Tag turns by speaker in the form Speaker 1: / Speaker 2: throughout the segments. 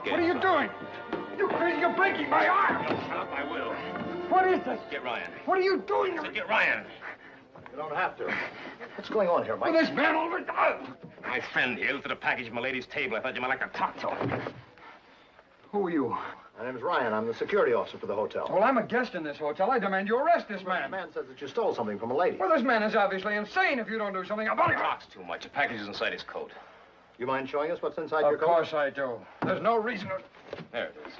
Speaker 1: What are you doing? You crazy, you're breaking my arm!
Speaker 2: Shut up, I will.
Speaker 1: What is this?
Speaker 2: Get Ryan.
Speaker 1: What are you doing?
Speaker 2: Get Ryan.
Speaker 3: You don't have to. What's going on here, Mike?
Speaker 1: Well, this man over...
Speaker 2: My friend here lifted a package from a lady's table. I thought you might like to talk to him.
Speaker 1: Who are you?
Speaker 3: My name's Ryan. I'm the security officer for the hotel.
Speaker 1: Well, I'm a guest in this hotel. I demand you arrest this man.
Speaker 3: The man says that you stole something from a lady.
Speaker 1: Well, this man is obviously insane if you don't do something about
Speaker 2: He
Speaker 1: it.
Speaker 2: talks too much. The package is inside his coat.
Speaker 3: You mind showing us what's inside your coat?
Speaker 1: Of course I do. There's no reason to...
Speaker 2: There it is.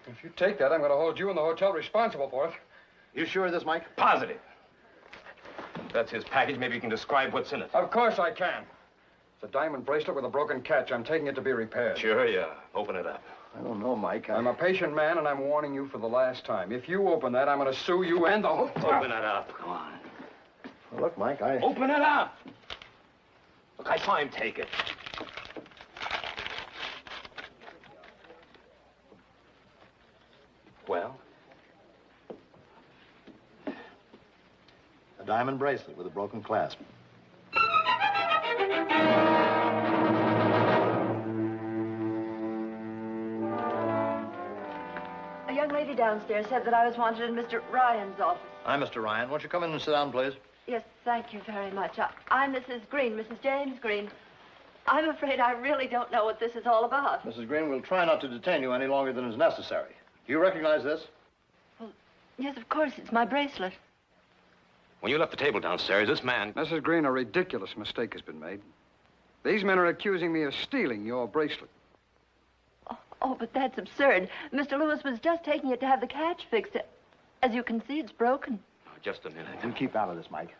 Speaker 1: If you take that, I'm going to hold you and the hotel responsible for it.
Speaker 3: You sure of this, Mike?
Speaker 2: Positive. If that's his package, maybe you can describe what's in it.
Speaker 1: Of course I can. It's a diamond bracelet with a broken catch. I'm taking it to be repaired.
Speaker 2: Sure, yeah. Open it up.
Speaker 3: I don't know, Mike.
Speaker 1: I'm a patient man, and I'm warning you for the last time. If you open that, I'm going to sue you and the hotel.
Speaker 2: Open it up. Come on.
Speaker 3: Well, look, Mike,
Speaker 2: Open it up! Look, I saw him take it. Well?
Speaker 3: A diamond bracelet with a broken clasp.
Speaker 4: A young lady downstairs said that I was wanted in Mr. Ryan's office.
Speaker 3: Hi, Mr. Ryan. Won't you come in and sit down, please?
Speaker 4: Yes, thank you very much. I'm Mrs. Green, Mrs. James Green. I'm afraid I really don't know what this is all about.
Speaker 3: Mrs. Green, we'll try not to detain you any longer than is necessary. Do you recognize this?
Speaker 4: Well, yes, of course, it's my bracelet.
Speaker 2: When you left the table downstairs, this man...
Speaker 1: Mrs. Green, a ridiculous mistake has been made. These men are accusing me of stealing your bracelet.
Speaker 4: Oh, but that's absurd. Mr. Lewis was just taking it to have the catch fixed. As you can see, it's broken.
Speaker 2: Just a minute.
Speaker 3: You keep out of this, Mike.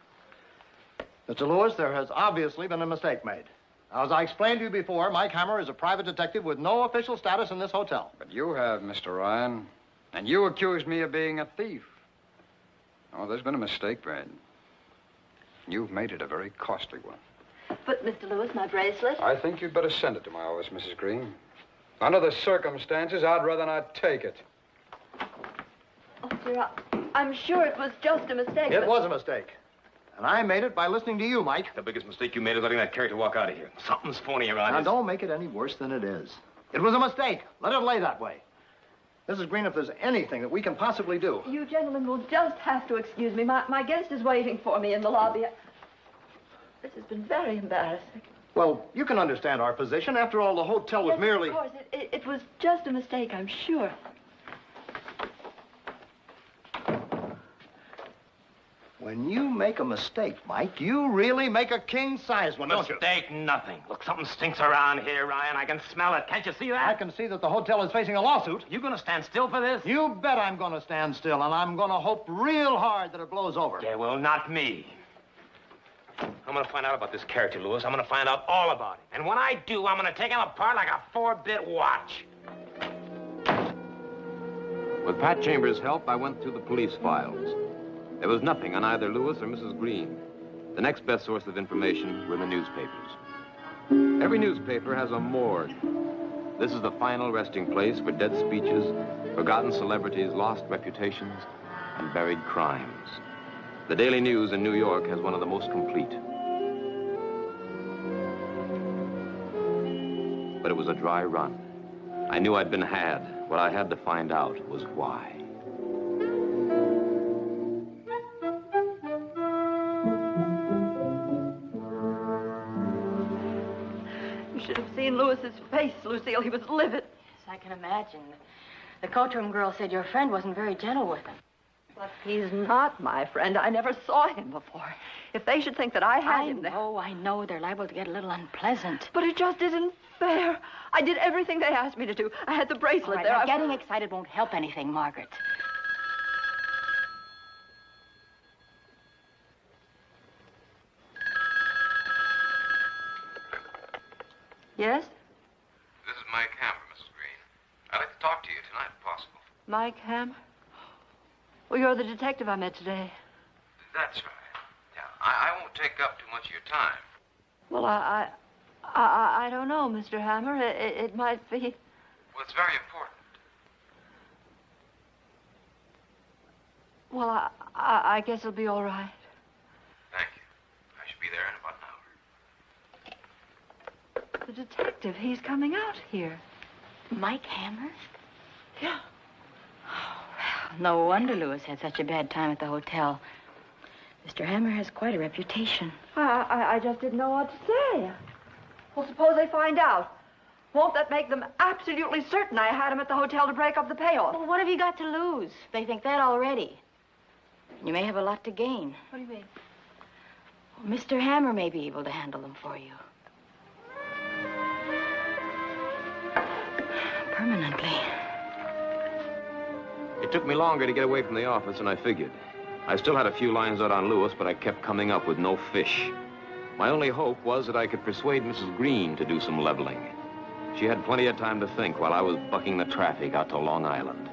Speaker 3: Mr. Lewis, there has obviously been a mistake made. Now, as I explained to you before, Mike Hammer is a private detective with no official status in this hotel.
Speaker 1: But you have, Mr. Ryan. And you accused me of being a thief. Oh, there's been a mistake, Brad. You've made it a very costly one.
Speaker 4: But, Mr. Lewis, my bracelet...
Speaker 1: I think you'd better send it to my office, Mrs. Green. Under the circumstances, I'd rather not take it.
Speaker 4: Oh, dear, I'm sure it was just a mistake.
Speaker 3: It was a mistake. And I made it by listening to you, Mike.
Speaker 2: The biggest mistake you made is letting that character walk out of here. Something's phony around
Speaker 3: Now,
Speaker 2: here.
Speaker 3: don't make it any worse than it is. It was a mistake. Let it lay that way. Mrs. Green, if there's anything that we can possibly do...
Speaker 4: You gentlemen will just have to excuse me. My guest is waiting for me in the lobby. This has been very embarrassing.
Speaker 3: Well, you can understand our position. After all, the hotel was merely...
Speaker 4: Of course. It was just a mistake, I'm sure.
Speaker 3: When you make a mistake, Mike, you really make a king-size one, don't you?
Speaker 2: Mistake nothing. Look, something stinks around here, Ryan. I can smell it. Can't you see that?
Speaker 3: I can see that the hotel is facing a lawsuit.
Speaker 2: You gonna stand still for this?
Speaker 3: You bet I'm going to stand still, and I'm going to hope real hard that it blows over.
Speaker 2: Yeah, well, not me. I'm gonna find out about this character, Lewis. I'm gonna find out all about it. And when I do, I'm gonna take him apart like a 4-bit watch.
Speaker 5: With Pat Chambers' help, I went through the police files. There was nothing on either Lewis or Mrs. Green. The next best source of information were the newspapers. Every newspaper has a morgue. This is the final resting place for dead speeches, forgotten celebrities, lost reputations, and buried crimes. The Daily News in New York has one of the most complete. But it was a dry run. I knew I'd been had. What I had to find out was why.
Speaker 4: You should have seen Lewis's face, Lucille. He was livid.
Speaker 6: Yes, I can imagine. The coachroom girl said your friend wasn't very gentle with him.
Speaker 4: But he's not my friend. I never saw him before. If they should think that I had him there...
Speaker 6: I know. They're liable to get a little unpleasant.
Speaker 4: But it just isn't fair. I did everything they asked me to do. I had the bracelet
Speaker 6: All right,
Speaker 4: there.
Speaker 6: now, getting excited won't help anything, Margaret.
Speaker 4: Yes?
Speaker 5: This is Mike Hammer, Mrs. Green. I'd like to talk to you tonight, if possible.
Speaker 4: Mike Hammer? Well, you're the detective I met today.
Speaker 5: That's right. Yeah, I won't take up too much of your time.
Speaker 4: Well, I don't know, Mr. Hammer. It might be...
Speaker 5: Well, it's very important.
Speaker 4: Well, I guess it'll be all right.
Speaker 5: Thank you. I should be there in about an hour.
Speaker 4: The detective, he's coming out here.
Speaker 6: Mike Hammer?
Speaker 4: Yeah.
Speaker 6: Oh, well, no wonder Lewis had such a bad time at the hotel. Mr. Hammer has quite a reputation.
Speaker 4: I just didn't know what to say. Well, suppose they find out. Won't that make them absolutely certain I had him at the hotel to break up the payoff?
Speaker 6: Well, what have you got to lose? They think that already. You may have a lot to gain.
Speaker 4: What do you mean?
Speaker 6: Well, Mr. Hammer may be able to handle them for you. Permanently.
Speaker 5: It took me longer to get away from the office than I figured. I still had a few lines out on Lewis, but I kept coming up with no fish. My only hope was that I could persuade Mrs. Green to do some leveling. She had plenty of time to think while I was bucking the traffic out to Long Island.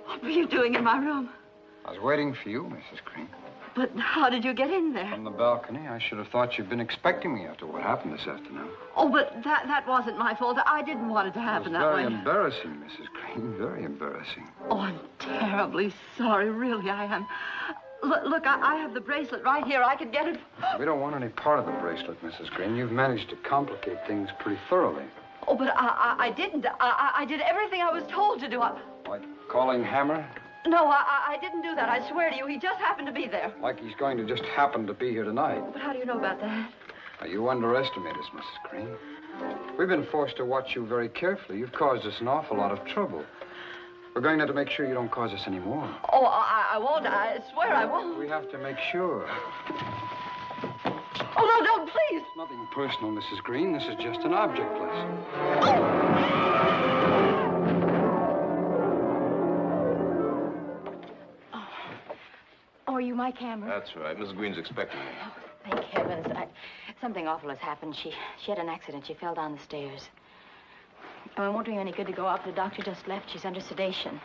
Speaker 4: What were you doing in my room?
Speaker 1: I was waiting for you, Mrs. Green.
Speaker 4: But how did you get in there?
Speaker 1: From the balcony. I should have thought you'd been expecting me after what happened this afternoon.
Speaker 4: Oh, but that wasn't my fault. I didn't want it to happen that way.
Speaker 1: Very embarrassing, Mrs. Green. Very embarrassing.
Speaker 4: Oh, I'm terribly sorry. Really, I am. Look, I have the bracelet right here. I could get it.
Speaker 1: We don't want any part of the bracelet, Mrs. Green. You've managed to complicate things pretty thoroughly.
Speaker 4: Oh, but I didn't. I did everything I was told to do.
Speaker 1: Like calling Hammer?
Speaker 4: No, I didn't do that. I swear to you. He just happened to be there.
Speaker 1: Like he's going to just happen to be here tonight.
Speaker 4: But how do you know about that?
Speaker 1: Now, you underestimate us, Mrs. Green. We've been forced to watch you very carefully. You've caused us an awful lot of trouble. We're going to have to make sure you don't cause us any more.
Speaker 4: Oh, I won't. I swear I won't.
Speaker 1: We have to make sure.
Speaker 4: Oh, no, don't, please.
Speaker 1: It's nothing personal, Mrs. Green. This is just an object lesson.
Speaker 6: Oh, are you Mike Hammer?
Speaker 5: That's right. Mrs. Green's expecting me.
Speaker 6: Oh, thank heavens. Something awful has happened. She had an accident. She fell down the stairs. Oh, it won't do you any good to go up. The doctor just left. She's under sedation.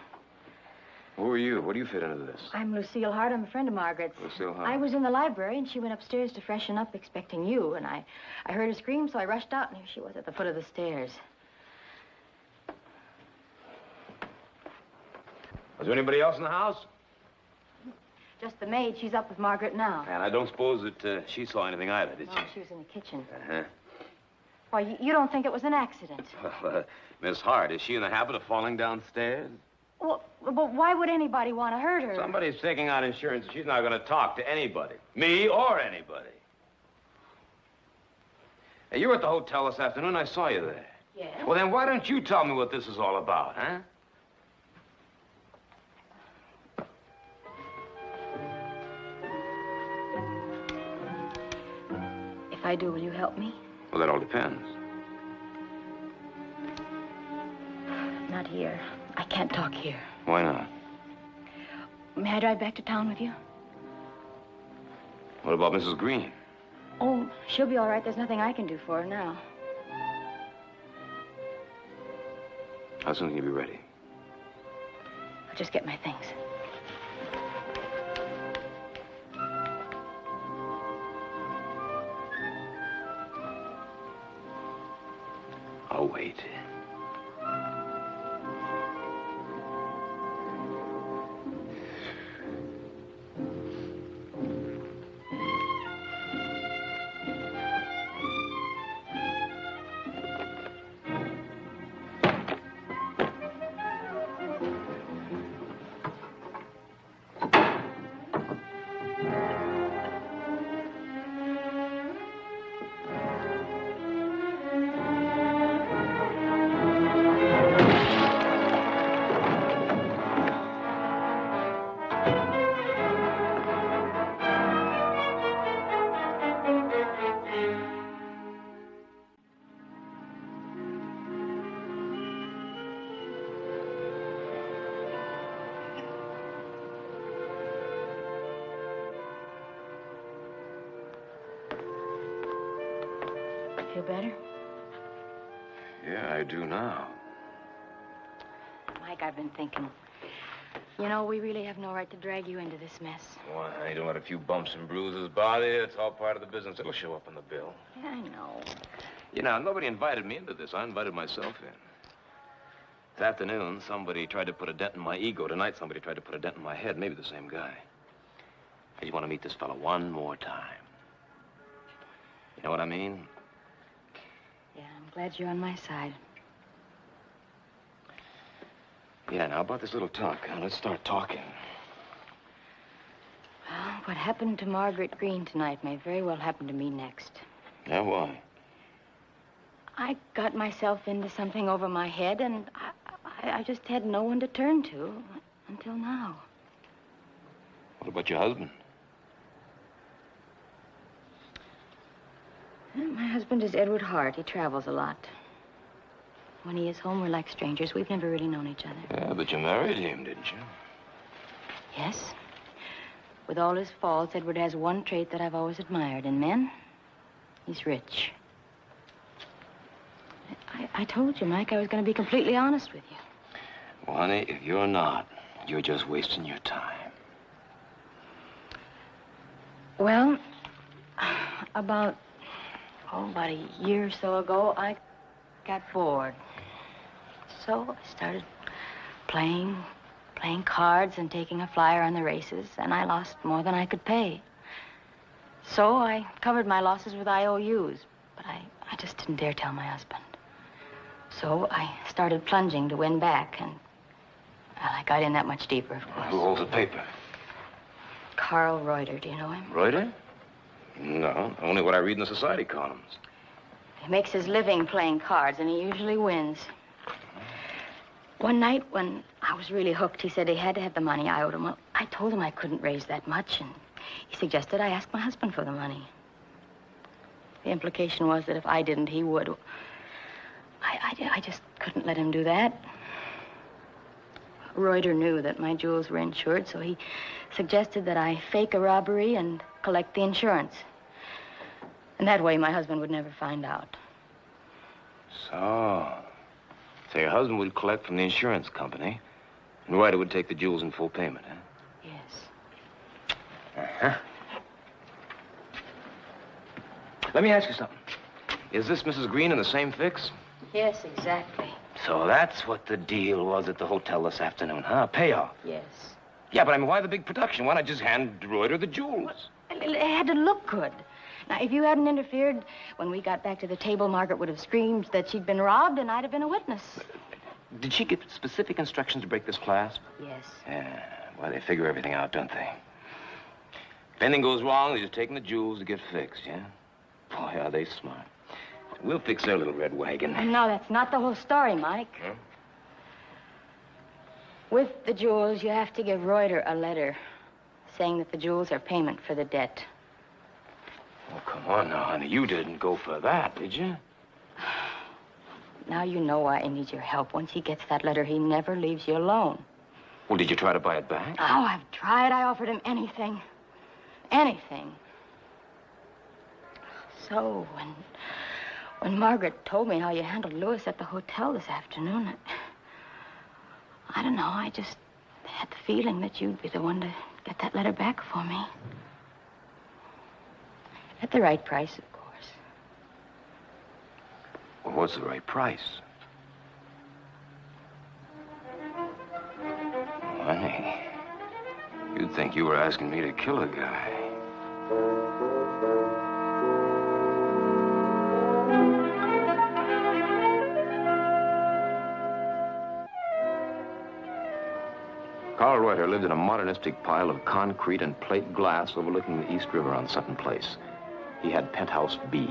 Speaker 5: Who are you? What do you fit into this?
Speaker 6: I'm Lucille Hart. I'm a friend of Margaret's.
Speaker 5: Lucille Hart?
Speaker 6: I was in the library, and she went upstairs to freshen up, expecting you. And I heard her scream, so I rushed out, and here she was at the foot of the stairs.
Speaker 5: Was there anybody else in the house?
Speaker 6: Just the maid. She's up with Margaret now.
Speaker 5: And I don't suppose that she saw anything either, did
Speaker 6: No,
Speaker 5: she?
Speaker 6: she was in the kitchen.
Speaker 5: Uh-huh.
Speaker 6: Why, you don't think it was an accident?
Speaker 5: Well, Miss Hart, is she in the habit of falling downstairs?
Speaker 6: Well, but why would anybody want to hurt her?
Speaker 5: Somebody's taking out insurance, and she's not going to talk to anybody. Me or anybody. Hey, you were at the hotel this afternoon. I saw you there.
Speaker 6: Yes?
Speaker 5: Well, then why don't you tell me what this is all about, huh?
Speaker 6: If I do, will you help me?
Speaker 5: Well, that all depends.
Speaker 6: Not here. I can't talk here.
Speaker 5: Why not?
Speaker 6: May I drive back to town with you?
Speaker 5: What about Mrs. Green?
Speaker 6: Oh, she'll be all right. There's nothing I can do for her now.
Speaker 5: How soon can you be ready?
Speaker 6: I'll just get my things.
Speaker 5: I'll wait.
Speaker 6: Feel better?
Speaker 5: Yeah, I do now.
Speaker 6: Mike, I've been thinking. You know, we really have no right to drag you into this mess.
Speaker 5: Why, don't let a few bumps and bruises bother you. It's all part of the business. It'll show up on the bill.
Speaker 6: Yeah, I know.
Speaker 5: You know, nobody invited me into this. I invited myself in. This afternoon, somebody tried to put a dent in my ego. Tonight, somebody tried to put a dent in my head. Maybe the same guy.
Speaker 2: I just want to meet this fella one more time. You know what I mean?
Speaker 6: Yeah, I'm glad you're on my side.
Speaker 2: Yeah, now about this little talk. Now, let's start talking.
Speaker 6: Well, what happened to Margaret Green tonight may very well happen to me next.
Speaker 2: Yeah, why?
Speaker 6: I got myself into something over my head, and I just had no one to turn to until now.
Speaker 2: What about your husband?
Speaker 6: My husband is Edward Hart. He travels a lot. When he is home, we're like strangers. We've never really known each other.
Speaker 2: Yeah, but you married him, didn't you?
Speaker 6: Yes. With all his faults, Edward has one trait that I've always admired. In men, he's rich. I told you, Mike, I was going to be completely honest with you.
Speaker 2: Well, honey, if you're not, you're just wasting your time.
Speaker 6: Well, about a year or so ago, I got bored. So I started playing cards and taking a flyer on the races, and I lost more than I could pay. So I covered my losses with IOUs, but I just didn't dare tell my husband. So I started plunging to win back, and, well, I got in that much deeper, of course.
Speaker 2: Who holds the paper?
Speaker 6: Carl Reuter, do you know him?
Speaker 2: Reuter? No, only what I read in the society columns.
Speaker 6: He makes his living playing cards, and he usually wins. One night, when I was really hooked, he said he had to have the money I owed him. Well, I told him I couldn't raise that much, and he suggested I ask my husband for the money. The implication was that if I didn't, he would. I just couldn't let him do that. Reuter knew that my jewels were insured, so he suggested that I fake a robbery and collect the insurance. And that way, my husband would never find out.
Speaker 2: So your husband would collect from the insurance company, and Reuter would take the jewels in full payment, huh?
Speaker 6: Yes.
Speaker 2: Uh-huh. Let me ask you something. Is this Mrs. Green in the same fix?
Speaker 6: Yes, exactly.
Speaker 2: So that's what the deal was at the hotel this afternoon, huh? Payoff.
Speaker 6: Yes.
Speaker 2: Yeah, but I mean, why the big production? Why not just hand Reuter the jewels?
Speaker 6: It had to look good. Now, if you hadn't interfered, when we got back to the table, Margaret would have screamed that she'd been robbed, and I'd have been a witness.
Speaker 2: Did she give specific instructions to break this clasp?
Speaker 6: Yes.
Speaker 2: Yeah, well, they figure everything out, don't they? If anything goes wrong, they're just taking the jewels to get fixed, yeah? Boy, are they smart. We'll fix their little red wagon.
Speaker 6: No, that's not the whole story, Mike.
Speaker 2: Huh?
Speaker 6: With the jewels, you have to give Reuter a letter saying that the jewels are payment for the debt.
Speaker 2: Oh, come on now, honey. You didn't go for that, did you?
Speaker 6: Now you know why I need your help. Once he gets that letter, he never leaves you alone.
Speaker 2: Well, did you try to buy it back?
Speaker 6: Oh, I've tried. I offered him anything. Anything. So, when Margaret told me how you handled Lewis at the hotel this afternoon, I don't know, I just had the feeling that you'd be the one to get that letter back for me. At the right price, of course.
Speaker 2: Well, what's the right price? Honey, you'd think you were asking me to kill a guy. Carl Reuter lived in a modernistic pile of concrete and plate glass overlooking the East River on Sutton Place. He had penthouse B.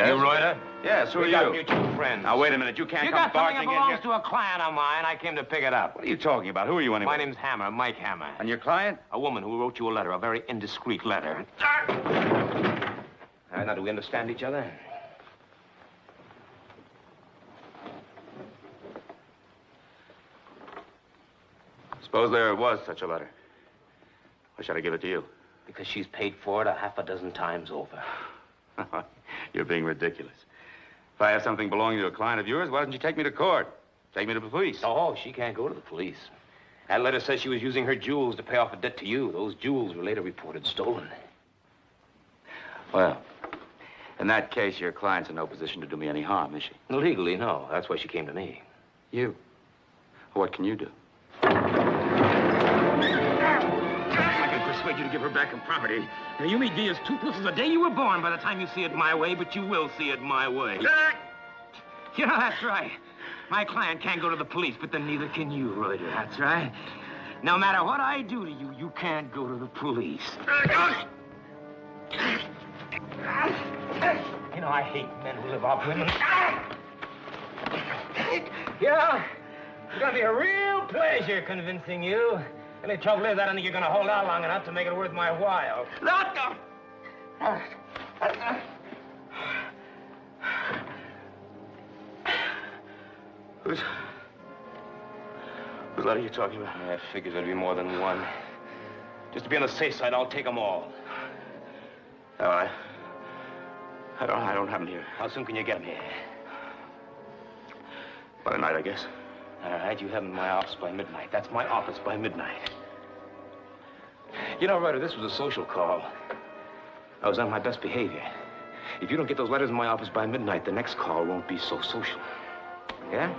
Speaker 7: You, Reuter?
Speaker 2: Yes, who are
Speaker 7: We got
Speaker 2: you?
Speaker 7: mutual friends.
Speaker 2: Now, wait a minute. You can't
Speaker 7: You
Speaker 2: come
Speaker 7: got something
Speaker 2: barging
Speaker 7: that
Speaker 2: in
Speaker 7: belongs
Speaker 2: here.
Speaker 7: to a client of mine. I came to pick it up.
Speaker 2: What are you talking about? Who are you anyway?
Speaker 7: My name's Hammer, Mike Hammer.
Speaker 2: And your client?
Speaker 7: A woman who wrote you a letter, a very indiscreet letter.
Speaker 2: All right, now, do we understand each other?
Speaker 8: Suppose there was such a letter. Why should I give it to you?
Speaker 7: Because she's paid for it a half a dozen times over.
Speaker 8: You're being ridiculous. If I have something belonging to a client of yours, why doesn't you take me to court? Take me to the police.
Speaker 7: Oh, she can't go to the police. That letter says she was using her jewels to pay off a debt to you. Those jewels were later reported stolen.
Speaker 8: Well, in that case, your client's in no position to do me any harm, is she?
Speaker 2: Legally, no. That's why she came to me.
Speaker 8: You? What can you do?
Speaker 7: I can persuade you to give her back her property. Now, you may be as toothless as the day you were born by the time you see it my way, but you will see it my way. You know, that's right. My client can't go to the police, but then neither can you, Reuter. That's right. No matter what I do to you, you can't go to the police. You know, I hate men who live off women. You know, it's going to be a real pleasure convincing you. The only trouble is, I don't think you're going to hold out long enough to make it worth my while. Whose letter are you talking about?
Speaker 2: I figured there'd be more than one. Just to be on the safe side, I'll take them all.
Speaker 8: Oh, I don't have them here.
Speaker 2: How soon can you get them here?
Speaker 8: By tonight, I guess.
Speaker 2: All right, you have them in my office by midnight. That's my office by midnight. You know, Ryder, this was a social call. I was on my best behavior. If you don't get those letters in my office by midnight, the next call won't be so social. Yeah?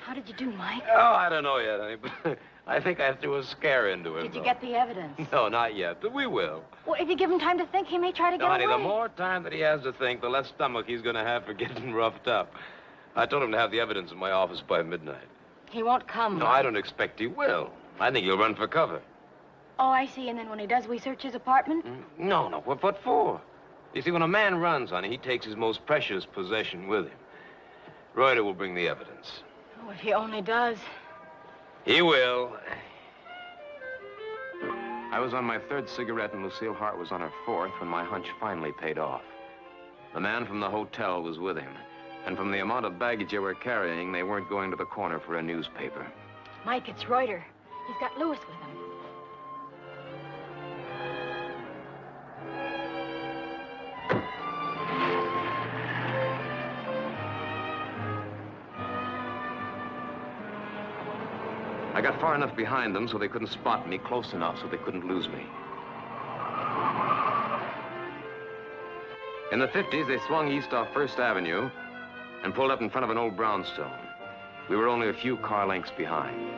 Speaker 6: How did you do, Mike?
Speaker 5: Oh, I don't know yet, honey, but I think I threw a scare into him.
Speaker 6: Did you get the evidence?
Speaker 5: No, not yet, but we will.
Speaker 6: Well, if you give him time to think, he may try to get
Speaker 5: Honey,
Speaker 6: away.
Speaker 5: the more time that he has to think, the less stomach he's going to have for getting roughed up. I told him to have the evidence in my office by midnight.
Speaker 6: He won't come.
Speaker 5: No, I don't expect he will. I think he'll run for cover.
Speaker 6: Oh, I see. And then when he does, we search his apartment?
Speaker 5: No, what for? You see, when a man runs, honey, he takes his most precious possession with him. Reuter will bring the evidence.
Speaker 6: Oh, if he only does.
Speaker 5: He will. I was on my third cigarette and Lucille Hart was on her fourth when my hunch finally paid off. The man from the hotel was with him. And from the amount of baggage they were carrying, they weren't going to the corner for a newspaper.
Speaker 6: Mike, it's Reuter. He's got Lewis with him.
Speaker 5: I got far enough behind them so they couldn't spot me, close enough so they couldn't lose me. In the 50s, they swung east off First Avenue and pulled up in front of an old brownstone. We were only a few car lengths behind.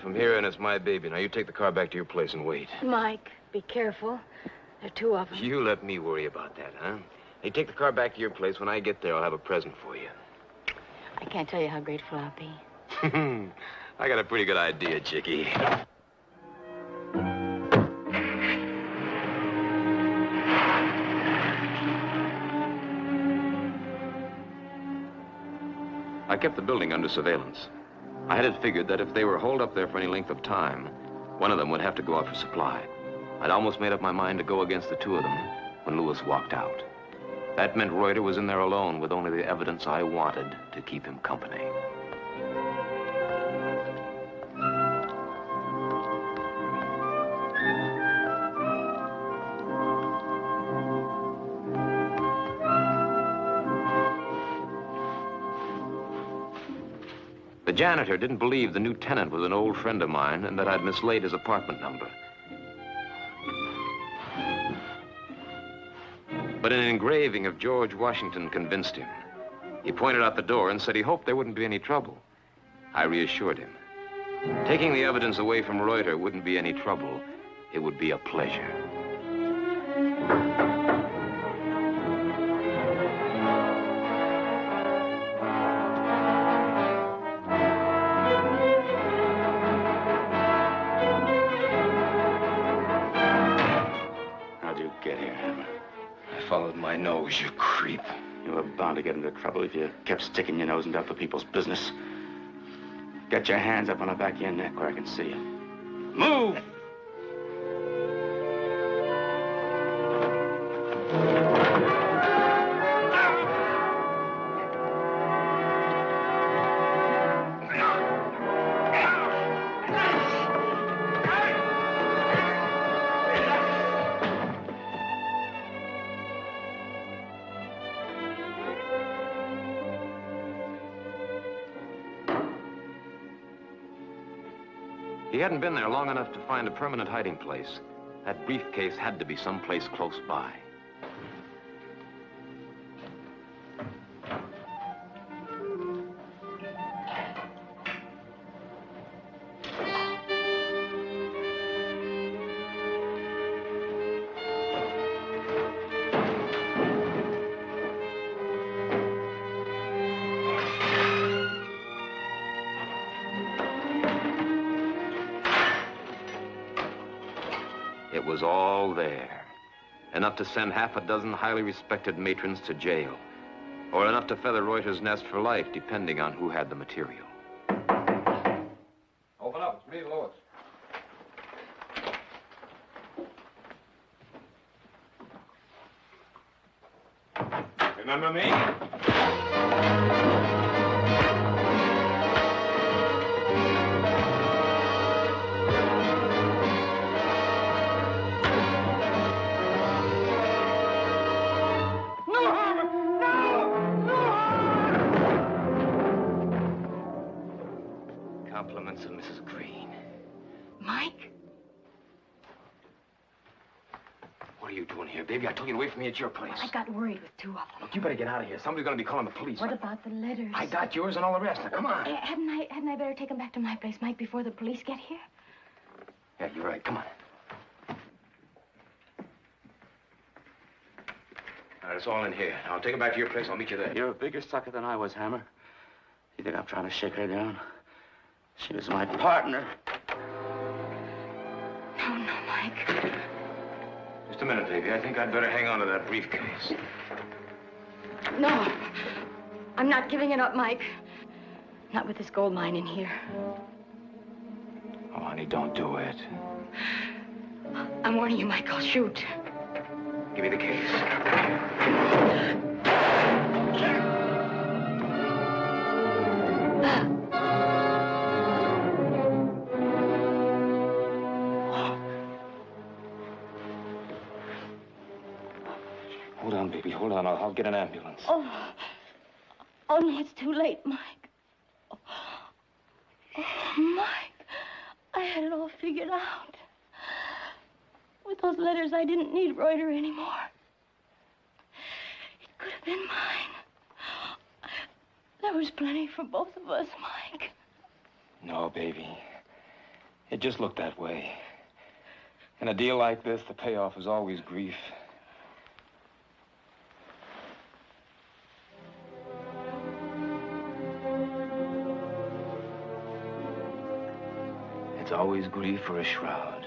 Speaker 5: From here in, it's my baby. Now, you take the car back to your place and wait.
Speaker 6: Mike, be careful. There are two of them.
Speaker 5: You let me worry about that, huh? Hey, take the car back to your place. When I get there, I'll have a present for you.
Speaker 6: I can't tell you how grateful I'll be.
Speaker 5: I got a pretty good idea, Chickie. I kept the building under surveillance. I had it figured that if they were holed up there for any length of time, one of them would have to go out for supply. I'd almost made up my mind to go against the two of them when Lewis walked out. That meant Reuter was in there alone with only the evidence I wanted to keep him company. The janitor didn't believe the new tenant was an old friend of mine and that I'd mislaid his apartment number. But an engraving of George Washington convinced him. He pointed out the door and said he hoped there wouldn't be any trouble. I reassured him. Taking the evidence away from Reuter wouldn't be any trouble. It would be a pleasure.
Speaker 2: followed my nose, you creep.
Speaker 8: You were bound to get into trouble if you kept sticking your nose into other people's business. Get your hands up on the back of your neck where I can see you. Move!
Speaker 5: He hadn't been there long enough to find a permanent hiding place. That briefcase had to be someplace close by. It was all there. Enough to send half a dozen highly respected matrons to jail. Or enough to feather Reuter's nest for life, depending on who had the material.
Speaker 1: Open up. It's me, Lewis.
Speaker 2: Remember me? Compliments of Mrs. Green.
Speaker 6: Mike?
Speaker 2: What are you doing here, baby? I told you to wait for me at your place.
Speaker 6: I got worried with two of them.
Speaker 2: Look, you better get out of here. Somebody's gonna be calling the police.
Speaker 6: What about the letters?
Speaker 2: I got yours and all the rest. Now, come on.
Speaker 6: Hadn't I better take them back to my place, Mike, before the police get here?
Speaker 2: Yeah, you're right. Come on. All right, it's all in here. Now, I'll take them back to your place. I'll meet you there.
Speaker 8: You're a bigger sucker than I was, Hammer. You think I'm trying to shake her down? She was my partner.
Speaker 6: No, Mike.
Speaker 2: Just a minute, baby. I think I'd better hang on to that briefcase.
Speaker 6: No. I'm not giving it up, Mike. Not with this gold mine in here.
Speaker 2: Oh, honey, don't do it.
Speaker 6: I'm warning you, Mike. I'll shoot.
Speaker 2: Give me the case. Hold on, baby. Hold on. I'll get an ambulance.
Speaker 6: Oh, no, it's too late, Mike. Oh, Mike, I had it all figured out. With those letters, I didn't need Reuter anymore. It could have been mine. There was plenty for both of us, Mike.
Speaker 2: No, baby. It just looked that way. In a deal like this, the payoff is always grief. It's always grief or a shroud.